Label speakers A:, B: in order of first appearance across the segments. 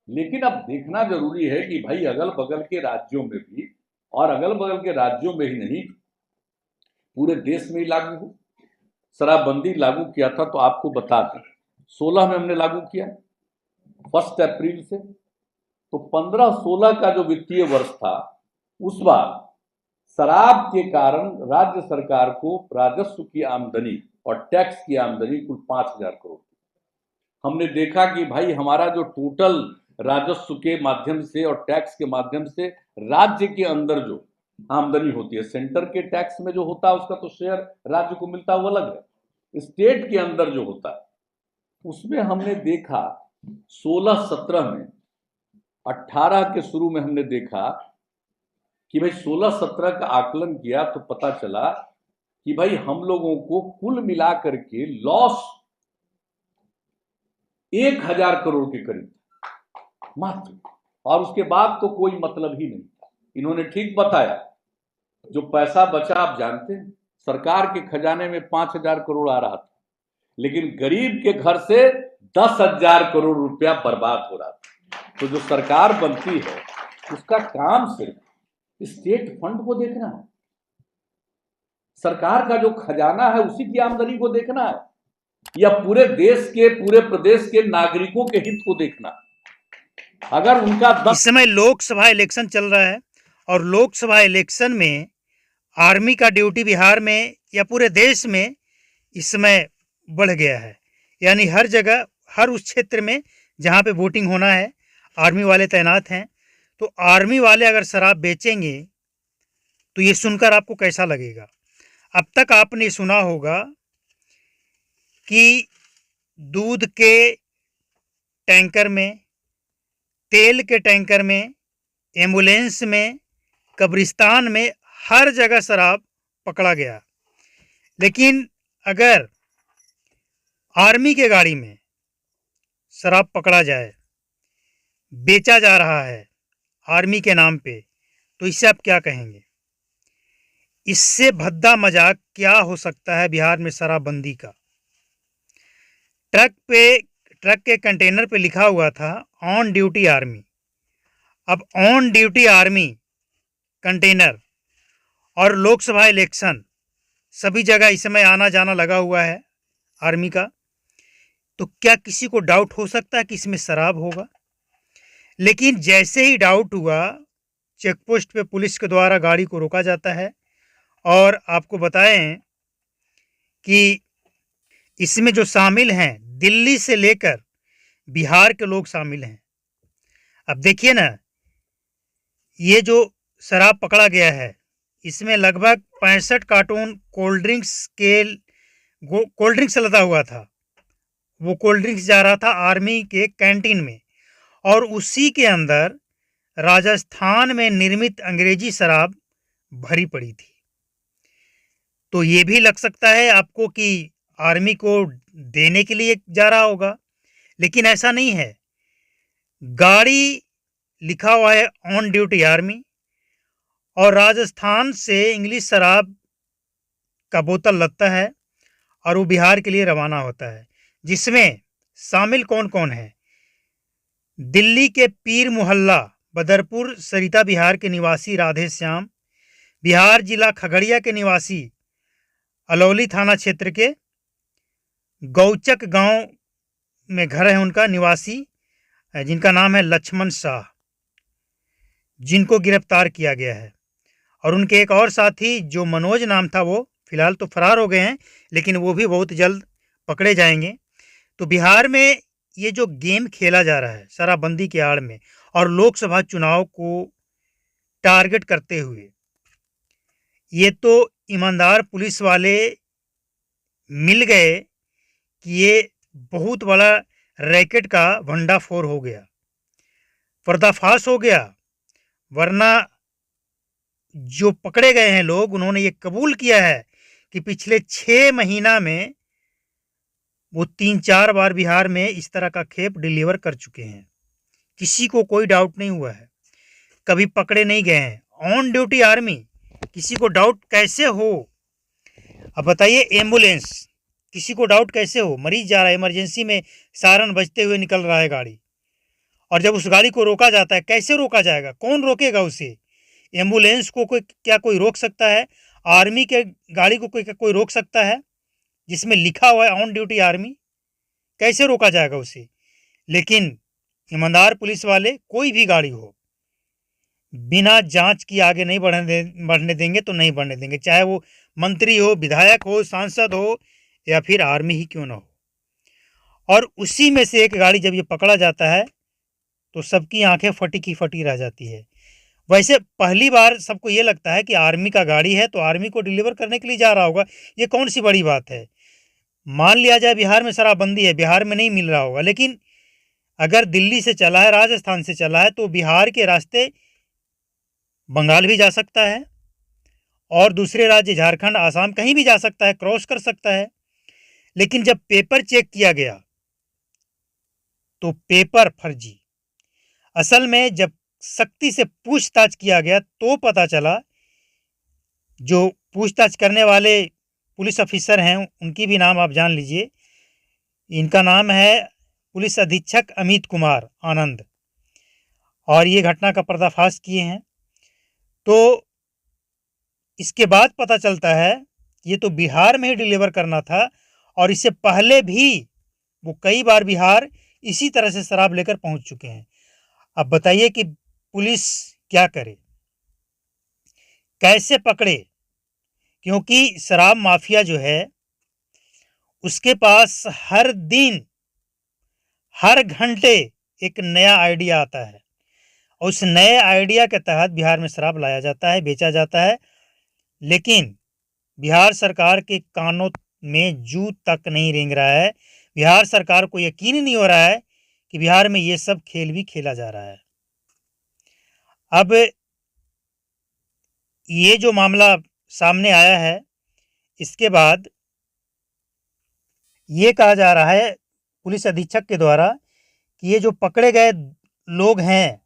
A: लेकिन अब देखना जरूरी है कि भाई अगल बगल के राज्यों में भी, और अगल बगल के राज्यों में ही नहीं पूरे देश में ही लागू हो। शराबबंदी लागू किया था तो आपको बता दें 16 में हमने लागू किया 1 अप्रैल से। तो 15-16 का जो वित्तीय वर्ष था उस बार शराब के कारण राज्य सरकार को राजस्व की आमदनी और टैक्स की आमदनी कुल 5,000 करोड़। हमने देखा कि भाई हमारा जो टोटल राजस्व के माध्यम से और टैक्स के माध्यम से राज्य के अंदर जो आमदनी होती है, सेंटर के टैक्स में जो होता है उसका तो शेयर राज्य को मिलता है वो अलग है, स्टेट के अंदर जो होता है उसमें हमने देखा 16-17 में, 18 के शुरू में हमने देखा कि भाई 16-17 का आकलन किया तो पता चला कि भाई हम लोगों को कुल मिलाकर के लॉस 1,000 करोड़ के करीब मात्र, और उसके बाद तो कोई मतलब ही नहीं था। इन्होंने ठीक बताया, जो पैसा बचा आप जानते हैं सरकार के खजाने में 5,000 करोड़ आ रहा था, लेकिन गरीब के घर से 10,000 करोड़ रुपया बर्बाद हो रहा था। तो जो सरकार बनती है उसका काम सिर्फ स्टेट फंड को देखना है, सरकार का जो खजाना है उसी की आमदनी को देखना है, या पूरे देश के पूरे प्रदेश के नागरिकों के हित को देखना। अगर उनका
B: इस समय लोकसभा इलेक्शन चल रहा है और लोकसभा इलेक्शन में आर्मी का ड्यूटी बिहार में या पूरे देश में इस समय बढ़ गया है। यानी हर जगह, हर उस क्षेत्र में जहां पे वोटिंग होना है आर्मी वाले तैनात हैं। तो आर्मी वाले अगर शराब बेचेंगे तो ये सुनकर आपको कैसा लगेगा? अब तक आपने सुना होगा कि दूध के टैंकर में, तेल के टैंकर में, एम्बुलेंस में, कब्रिस्तान में, हर जगह शराब पकड़ा गया। लेकिन अगर आर्मी के गाड़ी में शराब पकड़ा जाए, बेचा जा रहा है आर्मी के नाम पे, तो इससे आप क्या कहेंगे? इससे भद्दा मजाक क्या हो सकता है बिहार में शराबबंदी का? ट्रक के कंटेनर पे लिखा हुआ था ऑन ड्यूटी आर्मी। अब ऑन ड्यूटी आर्मी कंटेनर और लोकसभा इलेक्शन, सभी जगह इस समय आना जाना लगा हुआ है आर्मी का, तो क्या किसी को डाउट हो सकता है कि इसमें शराब होगा? लेकिन जैसे ही डाउट हुआ, चेकपोस्ट पे पुलिस के द्वारा गाड़ी को रोका जाता है और आपको बताएं कि इसमें जो शामिल हैं दिल्ली से लेकर बिहार के लोग शामिल हैं। अब देखिए ना, ये जो शराब पकड़ा गया है इसमें लगभग 65 कार्टून कोल्ड ड्रिंक्स लदा हुआ था। वो कोल्ड ड्रिंक्स जा रहा था आर्मी के कैंटीन में, और उसी के अंदर राजस्थान में निर्मित अंग्रेजी शराब भरी पड़ी थी। तो ये भी लग सकता है आपको कि आर्मी को देने के लिए जा रहा होगा, लेकिन ऐसा नहीं है। गाड़ी लिखा हुआ है ऑन ड्यूटी आर्मी, और राजस्थान से इंग्लिश शराब का बोतल लगता है और वो बिहार के लिए रवाना होता है। जिसमें शामिल कौन कौन है? दिल्ली के पीर मोहल्ला बदरपुर सरिता बिहार के निवासी राधे श्याम, बिहार जिला खगड़िया के निवासी अलौली थाना क्षेत्र के गौचक गांव में घर है उनका निवासी, जिनका नाम है लक्ष्मण शाह, जिनको गिरफ्तार किया गया है। और उनके एक और साथी जो मनोज नाम था, वो फिलहाल तो फरार हो गए हैं, लेकिन वो भी बहुत जल्द पकड़े जाएंगे। तो बिहार में ये जो गेम खेला जा रहा है शराबबंदी के आड़ में और लोकसभा चुनाव को टारगेट करते हुए, ये तो ईमानदार पुलिस वाले मिल गए कि ये बहुत बड़ा रैकेट का भंडाफोड़ हो गया, पर्दाफाश हो गया। वरना जो पकड़े गए हैं लोग, उन्होंने ये कबूल किया है कि पिछले 6 महीना में वो 3-4 बार बिहार में इस तरह का खेप डिलीवर कर चुके हैं। किसी को कोई डाउट नहीं हुआ है, कभी पकड़े नहीं गए हैं। ऑन ड्यूटी आर्मी, किसी को डाउट कैसे हो? अब बताइए, एम्बुलेंस, किसी को डाउट कैसे हो? मरीज जा रहा है इमरजेंसी में, सायरन बजते हुए निकल रहा है गाड़ी, और जब उस गाड़ी को रोका जाता है, कैसे रोका जाएगा, कौन रोकेगा उसे? एम्बुलेंस को कोई रोक सकता है? आर्मी के गाड़ी को कोई रोक सकता है जिसमें लिखा हुआ है ऑन ड्यूटी आर्मी? कैसे रोका जाएगा उसे? लेकिन ईमानदार पुलिस वाले कोई भी गाड़ी हो, बिना जांच की आगे नहीं बढ़ने देंगे तो नहीं बढ़ने देंगे, चाहे वो मंत्री हो, विधायक हो, सांसद हो या फिर आर्मी ही क्यों ना हो। और उसी में से एक गाड़ी जब ये पकड़ा जाता है तो सबकी आंखें फटी की फटी रह जाती है। वैसे पहली बार सबको ये लगता है कि आर्मी का गाड़ी है तो आर्मी को डिलीवर करने के लिए जा रहा होगा, ये कौन सी बड़ी बात है। मान लिया जाए बिहार में शराबबंदी है, बिहार में नहीं मिल रहा होगा, लेकिन अगर दिल्ली से चला है, राजस्थान से चला है, तो बिहार के रास्ते बंगाल भी जा सकता है और दूसरे राज्य झारखंड, आसाम कहीं भी जा सकता है, क्रॉस कर सकता है। लेकिन जब पेपर चेक किया गया तो पेपर फर्जी। असल में जब सख्ती से पूछताछ किया गया तो पता चला, जो पूछताछ करने वाले पुलिस अफिसर हैं उनकी भी नाम आप जान लीजिए। इनका नाम है पुलिस अधीक्षक अमित कुमार आनंद, और ये घटना का पर्दाफाश किए हैं। तो इसके बाद पता चलता है ये तो बिहार में ही डिलीवर करना था, और इससे पहले भी वो कई बार बिहार इसी तरह से शराब लेकर पहुंच चुके हैं। अब बताइए कि पुलिस क्या करे, कैसे पकड़े? क्योंकि शराब माफिया जो है उसके पास हर दिन, हर घंटे एक नया आइडिया आता है, और उस नए आइडिया के तहत बिहार में शराब लाया जाता है, बेचा जाता है। लेकिन बिहार सरकार के कानों में जू तक नहीं रेंग रहा है। बिहार सरकार को यकीन नहीं हो रहा है कि बिहार में ये सब खेल भी खेला जा रहा है। अब ये जो मामला सामने आया है, इसके बाद ये कहा जा रहा है पुलिस अधीक्षक के द्वारा कि ये जो पकड़े गए लोग हैं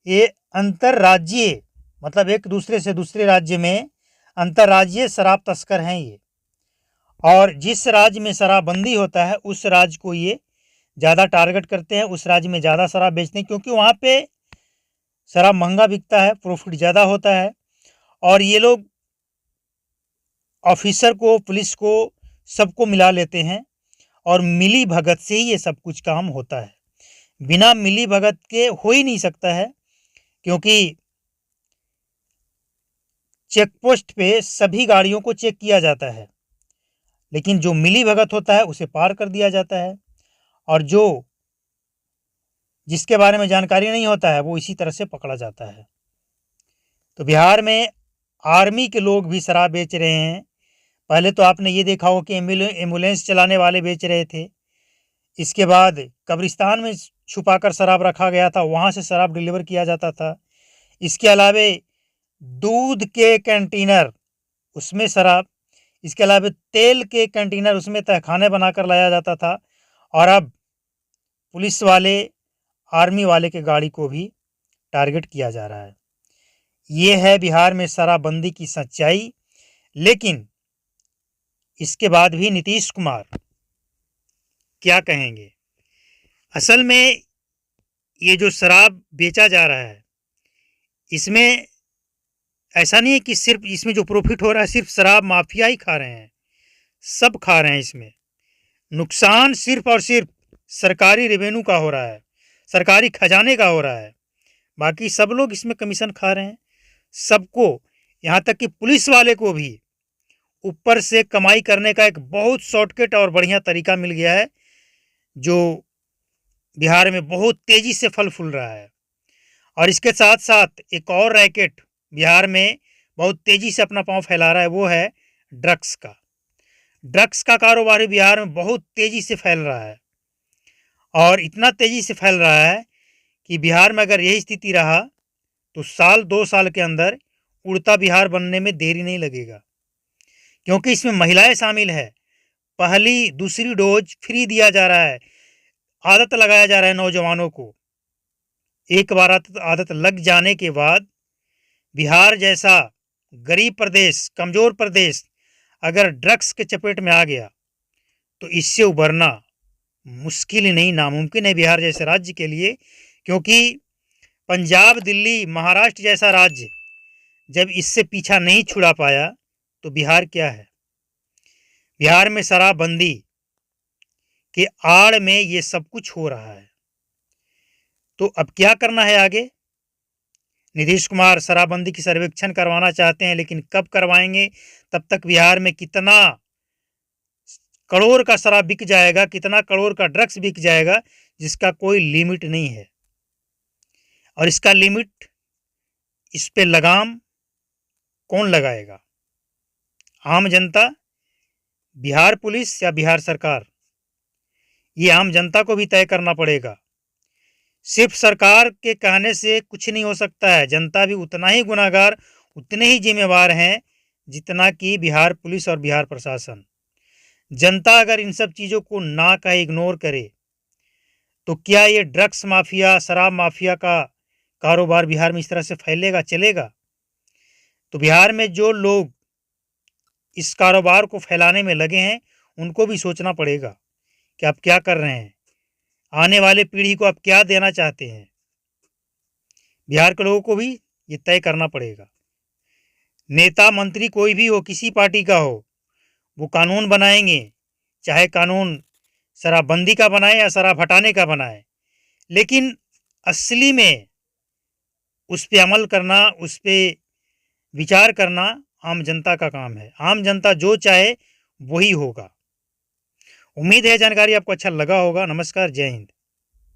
B: ये अंतर्राज्यीय, मतलब एक दूसरे से दूसरे राज्य में अंतर्राज्यीय शराब तस्कर हैं ये, और जिस राज्य में शराबबंदी होता है उस राज्य को ये ज़्यादा टारगेट करते हैं, उस राज्य में ज़्यादा शराब बेचते हैं, क्योंकि वहाँ पे शराब महंगा बिकता है, प्रॉफिट ज़्यादा होता है। और ये लोग ऑफिसर को, पुलिस को, सबको मिला लेते हैं, और मिली भगत से ही ये सब कुछ काम होता है। बिना मिली भगत के हो ही नहीं सकता है, क्योंकि चेक पोस्ट पे सभी गाड़ियों को चेक किया जाता है, लेकिन जो मिली भगत होता है उसे पार कर दिया जाता है, और जो जिसके बारे में जानकारी नहीं होता है वो इसी तरह से पकड़ा जाता है। तो बिहार में आर्मी के लोग भी शराब बेच रहे हैं। पहले तो आपने ये देखा हो कि एम्बुलेंस चलाने वाले बेच रहे थे, इसके बाद कब्रिस्तान में छुपाकर शराब रखा गया था, वहाँ से शराब डिलीवर किया जाता था। इसके अलावे दूध के कंटेनर उसमें शराब, इसके अलावा तेल के कंटेनर उसमें तहखाने बनाकर लाया जाता था। और अब पुलिस वाले, आर्मी वाले के गाड़ी को भी टारगेट किया जा रहा है। ये है बिहार में शराबबंदी की सच्चाई। लेकिन इसके बाद भी नीतीश कुमार क्या कहेंगे? असल में ये जो शराब बेचा जा रहा है इसमें ऐसा नहीं है कि सिर्फ इसमें जो प्रॉफिट हो रहा है सिर्फ शराब माफिया ही खा रहे हैं, सब खा रहे हैं। इसमें नुकसान सिर्फ और सिर्फ सरकारी रेवेन्यू का हो रहा है, सरकारी खजाने का हो रहा है, बाकी सब लोग इसमें कमीशन खा रहे हैं। सबको, यहाँ तक कि पुलिस वाले को भी ऊपर से कमाई करने का एक बहुत शॉर्टकट और बढ़िया तरीका मिल गया है, जो बिहार में बहुत तेज़ी से फल फूल रहा है। और इसके साथ साथ एक और रैकेट बिहार में बहुत तेज़ी से अपना पांव फैला रहा है, वो है ड्रग्स का। ड्रग्स का कारोबार बिहार में बहुत तेज़ी से फैल रहा है, और इतना तेज़ी से फैल रहा है कि बिहार में अगर यही स्थिति रहा तो साल 2 साल के अंदर उड़ता बिहार बनने में देरी नहीं लगेगा, क्योंकि इसमें महिलाएं शामिल है। पहली दूसरी डोज फ्री दिया जा रहा है, आदत लगाया जा रहा है नौजवानों को। एक बार आदत लग जाने के बाद बिहार जैसा गरीब प्रदेश, कमज़ोर प्रदेश अगर ड्रग्स के चपेट में आ गया तो इससे उभरना मुश्किल ही नहीं, नामुमकिन है बिहार जैसे राज्य के लिए, क्योंकि पंजाब, दिल्ली, महाराष्ट्र जैसा राज्य जब इससे पीछा नहीं छुड़ा पाया तो बिहार क्या है? बिहार में शराबबंदी के आड़ में ये सब कुछ हो रहा है। तो अब क्या करना है आगे? नीतीश कुमार शराबबंदी की सर्वेक्षण करवाना चाहते हैं, लेकिन कब करवाएंगे? तब तक बिहार में कितना करोड़ का शराब बिक जाएगा, कितना करोड़ का ड्रग्स बिक जाएगा, जिसका कोई लिमिट नहीं है। और इसका लिमिट, इस पे लगाम कौन लगाएगा? आम जनता, बिहार पुलिस या बिहार सरकार? ये आम जनता को भी तय करना पड़ेगा। सिर्फ सरकार के कहने से कुछ नहीं हो सकता है। जनता भी उतना ही गुनाहगार, उतने ही जिम्मेवार हैं जितना कि बिहार पुलिस और बिहार प्रशासन। जनता अगर इन सब चीज़ों को ना कहे, इग्नोर करे, तो क्या ये ड्रग्स माफिया, शराब माफिया का कारोबार बिहार में इस तरह से फैलेगा, चलेगा? तो बिहार में जो लोग इस कारोबार को फैलाने में लगे हैं, उनको भी सोचना पड़ेगा कि आप क्या कर रहे हैं, आने वाले पीढ़ी को आप क्या देना चाहते हैं। बिहार के लोगों को भी ये तय करना पड़ेगा। नेता मंत्री कोई भी हो, किसी पार्टी का हो, वो कानून बनाएंगे, चाहे कानून शराबबंदी का बनाए या शराब हटाने का बनाए, लेकिन असली में उस पे अमल करना, उस पे विचार करना आम जनता का काम है। आम जनता जो चाहे वही होगा। उम्मीद है जानकारी आपको अच्छा लगा होगा। नमस्कार, जय हिंद।